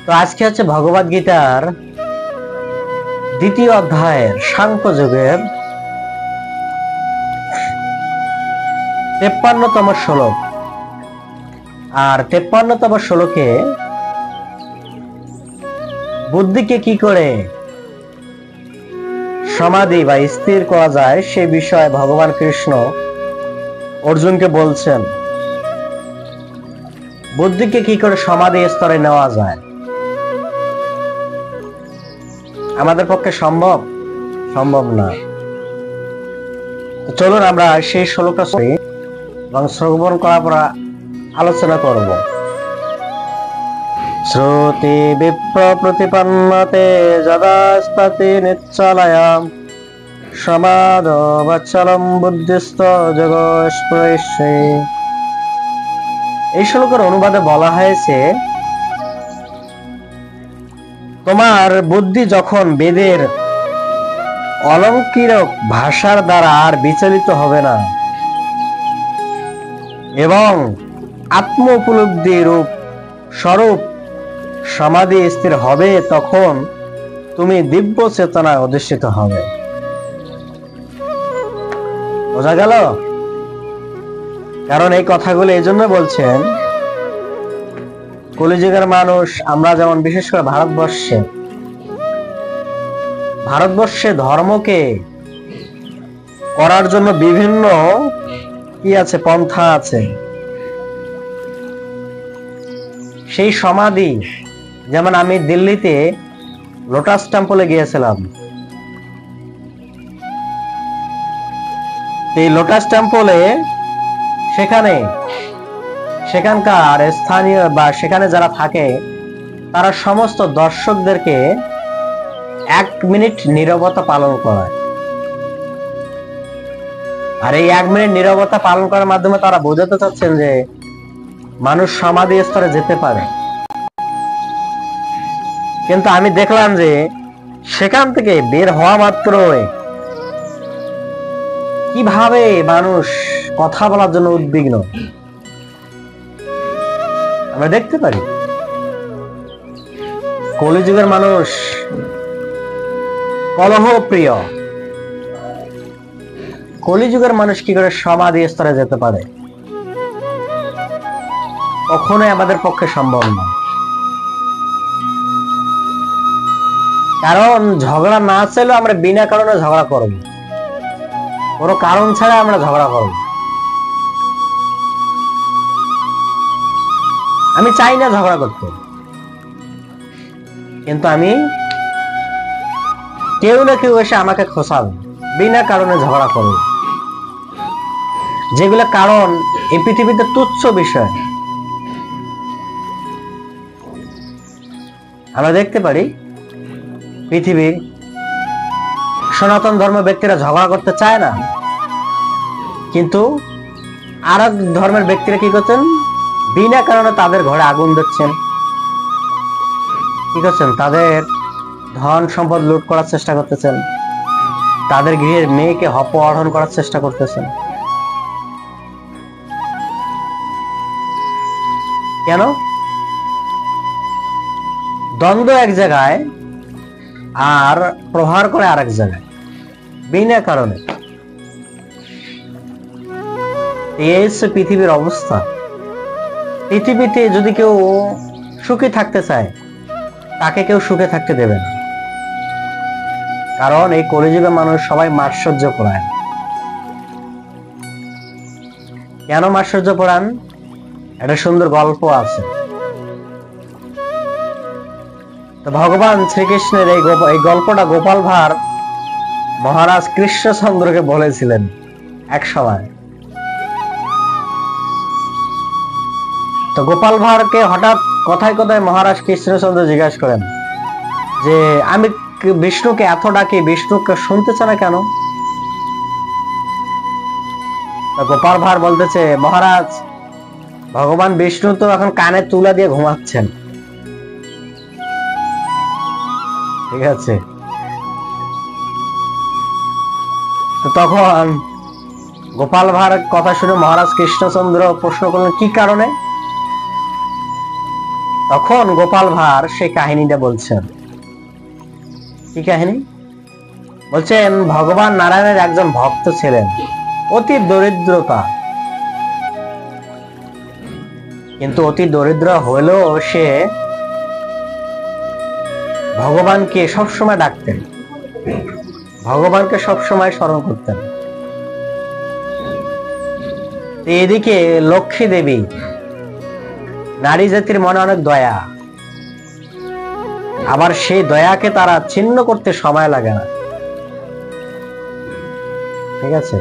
তো আজকে হচ্ছে ভগবদ গীতার দ্বিতীয় অধ্যায়ের সাংখ্য যোগের 53তম শ্লোক। আর 53তম শ্লোকে বুদ্ধিকে কি করে সমাধি বা স্থির করা যায় সে বিষয়ে ভগবান কৃষ্ণ অর্জুনকে বলছেন, বুদ্ধিকে কি করে সমাধি স্তরে নেওয়া যায়, আমাদের পক্ষে সম্ভব না। চলুন আমরা সেই শ্লোকটা এবং শ্রবণ করার পর আলোচনা করব। শ্রুতি বিপ্র প্রতিপন্নতে যদাস্পতি নিচ্ছলায়াম সমাদবৎসলম বুদ্ধিস্থ জগৎস্পৃশে। এই শ্লোকের অনুবাদে বলা হয়েছে, তোমার বুদ্ধি যখন বেদের অলংকৃত ভাষার দ্বারা আর বিচলিত হবে না এবং আত্ম উপলব্ধি রূপ স্বরূপ সমাধি স্থির হবে, তখন তুমি দিব্য চেতনায় অধিষ্ঠিত হবে। বোঝা গেল? কারণ এই কথাগুলো এই জন্য বলছেন, কলিযুগের মানুষ আমরা যেমন, বিশেষ করে ভারতবর্ষে ধর্মকে করার জন্য বিভিন্ন কি আছে, পন্থা আছে। সেই সমাধি, যেমন আমি দিল্লিতে লোটাস টেম্পলে গিয়েছিলাম। এই লোটাস টেম্পলে সেখানকার স্থানীয় বা সেখানে যারা থাকে তারা সমস্ত দর্শকদেরকে 1 মিনিট নীরবতা পালন করায়। আর এই 1 মিনিট নীরবতা পালন করার মাধ্যমে তারা বোঝাতে চাচ্ছেন যে মানুষ সমাধি স্তরে যেতে পারে। কিন্তু আমি দেখলাম যে সেখান থেকে বের হওয়া মাত্রই কিভাবে মানুষ কথা বলার জন্য উদ্বিগ্ন আমরা দেখতে পারি। কলিযুগের মানুষ কলহ প্রিয়। কলিযুগের মানুষ কি করে সমাধি স্তরে যেতে পারে? কখনোই আমাদের পক্ষে সম্ভব না। কারণ ঝগড়া না চাইলেও আমরা বিনা কারণে ঝগড়া করব, কোনো কারণ ছাড়া আমরা ঝগড়া করব। আমি চাই না ঝগড়া করতে, কিন্তু আমি কেউ না কেউ এসে আমাকে খোঁচাবে, বিনা কারণে ঝগড়া করব। যেগুলো কারণ এই পৃথিবীতে তুচ্ছ বিষয়। আমরা দেখতে পারি পৃথিবীর সনাতন ধর্ম ব্যক্তিরা ঝগড়া করতে চায় না, কিন্তু আর এক ধর্মের ব্যক্তিরা কি করছেন, বিনা কারণে তাদের ঘরে আগুন দিচ্ছেন, কি করছেন, তাদের ধন সম্পদ লুট করার চেষ্টা করতেছেন, তাদের গৃহের মেয়েকে অপহরণ করার চেষ্টা করতেছেন। কেন? দ্বন্দ্ব এক জায়গায় আর প্রহার করে আরেক জায়গায়, বিনা কারণে। এই হচ্ছে পৃথিবীর অবস্থা। পৃথিবীতে যদি কেউ সুখী থাকতে চায়, তাকে কেউ সুখে থাকতে দেবে না। কারণ এই কলিযুগের মানুষ সবাই মাৎসর্য পরায়ণ। কেন মাৎসর্য পরায়ণ? একটা সুন্দর গল্প আছে। তো ভগবান শ্রীকৃষ্ণের এই গল্পটা গোপাল ভাঁড় মহারাজ কৃষ্ণচন্দ্রকে বলেছিলেন এক সময়। তো গোপাল ভাঁড়কে হঠাৎ কথায় কথায় মহারাজ কৃষ্ণচন্দ্র জিজ্ঞাসা করেন যে, আমি বিষ্ণুকে এত ডাকি, বিষ্ণুকে শুনতেছে না কেন? গোপাল ভাঁড় বলতেছে, মহারাজ, ভগবান বিষ্ণু তো এখন কানে তুলা দিয়ে ঘুমাচ্ছেন। ঠিক আছে? তো তখন গোপাল ভাঁড়ের কথা শুনে মহারাজ কৃষ্ণচন্দ্র প্রশ্ন করলেন, কি কারণে? তখন গোপাল ভাঁড় সেই কাহিনীটা বলছেন। কি কাহিনী বলছেন? ভগবান নারায়ণের একজন ভক্ত ছিলেন, অতি দরিদ্রতা, কিন্তু অতি দরিদ্র হলেও সে ভগবানকে সবসময় ডাকতেন, ভগবানকে সবসময় স্মরণ করতেন। এদিকে লক্ষ্মী দেবী, নারী জাতির মনে অনেক দয়া, আবার সেই দয়াকে তারা ছিন্ন করতে সময় লাগে না, ঠিক আছে?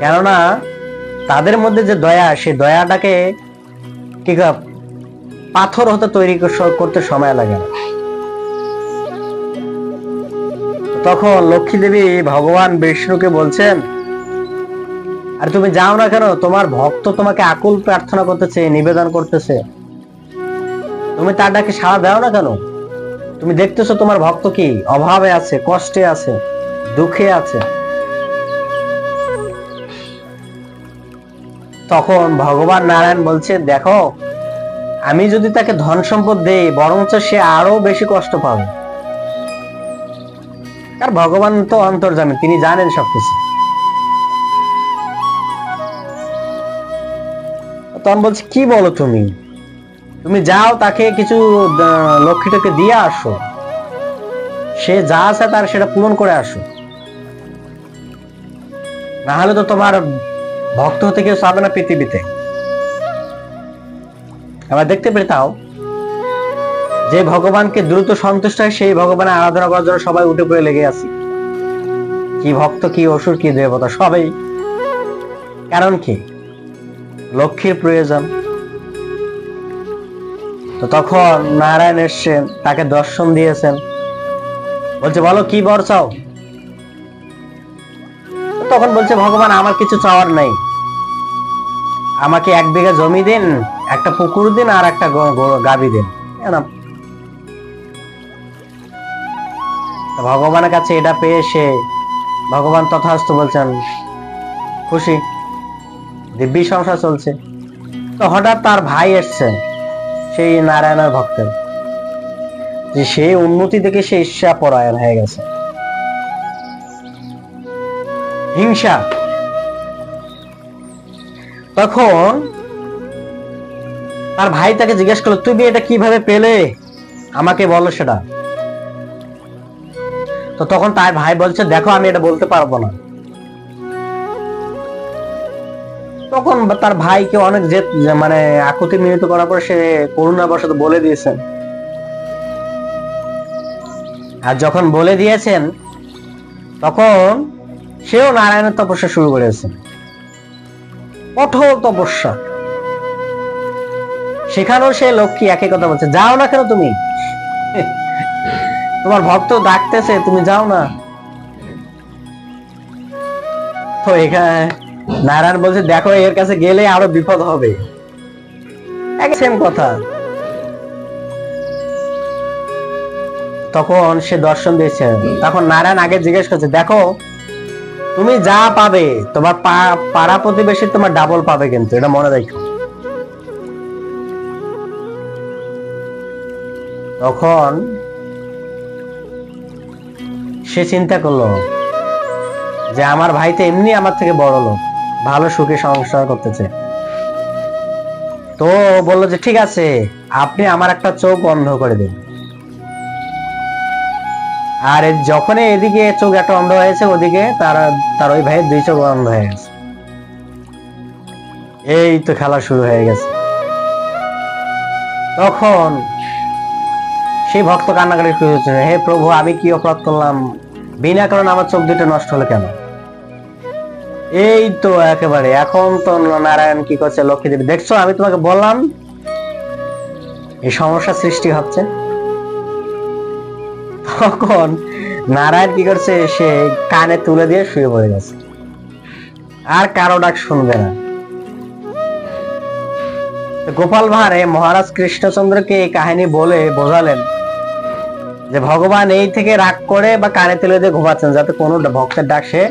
কেননা তাদের মধ্যে যে দয়া, সেই দয়াটাকে কি পাথর হতে তৈরি করতে সময় লাগে না। তখন লক্ষ্মী দেবী ভগবান বিষ্ণুকে বলছেন, আর তুমি যাও না কেন? তোমার ভক্ত তোমাকে আকুল প্রার্থনা করতেছে, নিবেদন করতেছে, তুমি তার ডাকে সাড়া দাও না কেন? তুমি দেখতেছো তোমার ভক্ত কি অভাবে আছে, কষ্টে আছে, দুঃখে আছে। তখন ভগবান নারায়ণ বলছে, দেখো, আমি যদি তাকে ধন সম্পদ দেই, বরঞ্চ সে আরো বেশি কষ্ট পাবে। আর ভগবান তো অন্তর্যামী, তিনি জানেন সবকিছু। তখন বলছে, কি বলো তুমি? তুমি যাও, তাকে কিছু লক্ষ্মীটাকে দিয়ে আসো, সে যা আছে তার সেটা পূরণ করে আসো, না হলে তো তোমার ভক্ত হতে কেউ চাবে না পৃথিবীতে। আবার দেখতে পেতাও যে ভগবানকে দ্রুত সন্তুষ্ট হয়, সেই ভগবানের আরাধনা করার জন্য সবাই উঠে পড়ে লেগে আছে, কি ভক্ত, কি অসুর, কি দেবতা, সবাই। কারণ কি? লক্ষ্মীর প্রয়োজন। তো তখন নারায়ণ এসছেন, তাকে দর্শন দিয়েছেন, বলছে, বলো কি বর চাও? তখন বলছে, ভগবান, আমার কিছু চাওয়ার নাই, আমাকে 1 বিঘা জমি দিন, একটা পুকুর দিন, আর একটা গাভী দিন। ভগবানের কাছে এটা পেয়ে সে ভগবান তথাস্তু বলছেন, খুশি, দিব্যি সংসার চলছে। তো হঠাৎ তার ভাই এসছে, সেই নারায়ণের ভক্তের, যে সেই উন্নতি দেখে সে ঈর্ষা পরায়ণ হয়ে গেছে, হিংসা। তখন তার ভাই তাকে জিজ্ঞেস করলো, তুমি এটা কিভাবে পেলে, আমাকে বলো সেটা। তো তখন তার ভাই বলছে, দেখো, আমি এটা বলতে পারবো না। তখন তার ভাইকে অনেক মানে আকুতি মিনতি করার পর সে করুণাবশত বলে দিয়েছেন। আর যখন বলে দিয়েছেন, তখন সেও নারায়ণের তপস্যা শুরু করেছে, কঠোর তপস্যা। সেখানেও সে লক্ষ্মী একই কথা বলছে, যাও না কেন তুমি? তোমার ভক্ত ডাকতেছে, তুমি যাও না। তো এখানে নারায়ণ বলছে, দেখো, এর কাছে গেলে আরো বিপদ হবে। সেম কথা। তখন সে দর্শন দিয়েছে। তখন নারায়ণ আগে জিজ্ঞেস করছে, দেখো, তুমি যা পাবে, তোমার পাড়া প্রতিবেশী তোমার ডাবল পাবে, কিন্তু এটা মনে রাখো। তখন সে চিন্তা করলো যে আমার ভাই তো এমনি আমার থেকে বড় লোক, ভালো সুখে সংসার করতেছে। তো বললো যে, ঠিক আছে, আপনি আমার একটা চোখ অন্ধ করে দিন। আর যখনই এদিকে চোখ একটা অন্ধ হয়েছে, ওদিকে তার ওই ভাইয়ের 2 চোখ অন্ধ হয়ে গেছে। এই তো খেলা শুরু হয়ে গেছে। তখন সেই ভক্ত কান্নাকাটি শুরু হয়েছে, হে প্রভু, আমি কি অপরাধ করলাম? বিনা কারণে আমার চোখ 2টা নষ্ট হলো কেন? এই তো একেবারে এখন তো নারায়ণ কি করছে, লক্ষ্মী দেবী, দেখছো, আমি তোমাকে বললাম এই সমস্যা সৃষ্টি হচ্ছে। তখন নারায়ণ কি করছে, সে কানে তুলে দিয়ে শুয়ে পড়ে গেছে, আর কারো ডাক শুনবে না। গোপাল ভাঁড় মহারাজ কৃষ্ণচন্দ্রকে এই কাহিনী বলে বোঝালেন যে ভগবান এই থেকে রাগ করে বা কানে তুলে দিয়ে ঘুমাচ্ছেন, যাতে কোনো ভক্তের ডাক সে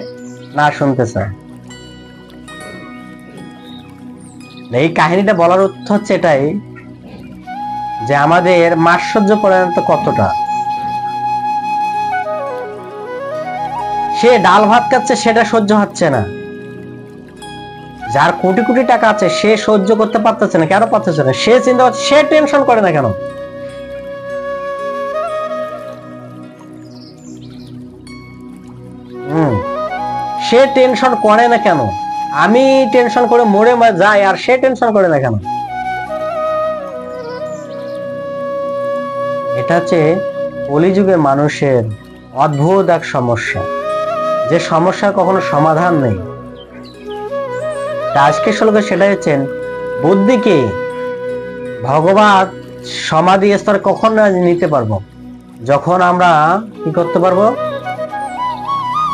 না শুনতে চায়। এই কাহিনীটা বলার অর্থ হচ্ছে এটাই যে আমাদের মাৎসর্য পরায়ণতা কতটা। সে ডাল ভাত খাচ্ছে, সেটা সহ্য হচ্ছে না। যার কোটি কোটি টাকা আছে সে সহ্য করতে পারতেছে না। কেন পারতেছে না? সে চিন্তা করছে, সে টেনশন করে না কেন? সে টেনশন করে না কেন? আমি টেনশন করে মরে যাই, আর সে টেনশন করে না কেন? এটা হচ্ছে কলিযুগের মানুষের অদ্ভুত এক সমস্যা, যে সমস্যার কখনো সমাধান নেই। আজকে শ্লোকে সেটাই হচ্ছেন, বুদ্ধিকে ভগবান সমাধি স্তরে কখন নিতে পারবো? যখন আমরা কি করতে পারবো?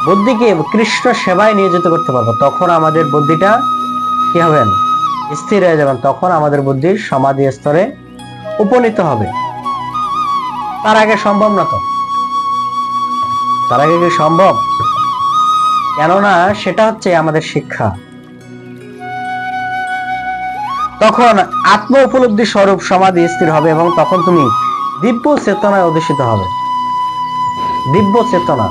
বুদ্ধিকে কৃষ্ণ সেবায় নিয়োজিত করতে পারবো। তখন আমাদের বুদ্ধিটা কি হবেন? স্থির হয়ে যাবেন। তখন আমাদের বুদ্ধি সমাধি স্তরে উপনীত হবে। তার আগে সম্ভব না। তো তার আগে কি সম্ভব? কেননা সেটা হচ্ছে আমাদের শিক্ষা। তখন আত্ম উপলব্ধি স্বরূপ সমাধি স্থির হবে এবং তখন তুমি দিব্য চেতনায় অধিষ্ঠিত হবে। দিব্য চেতনা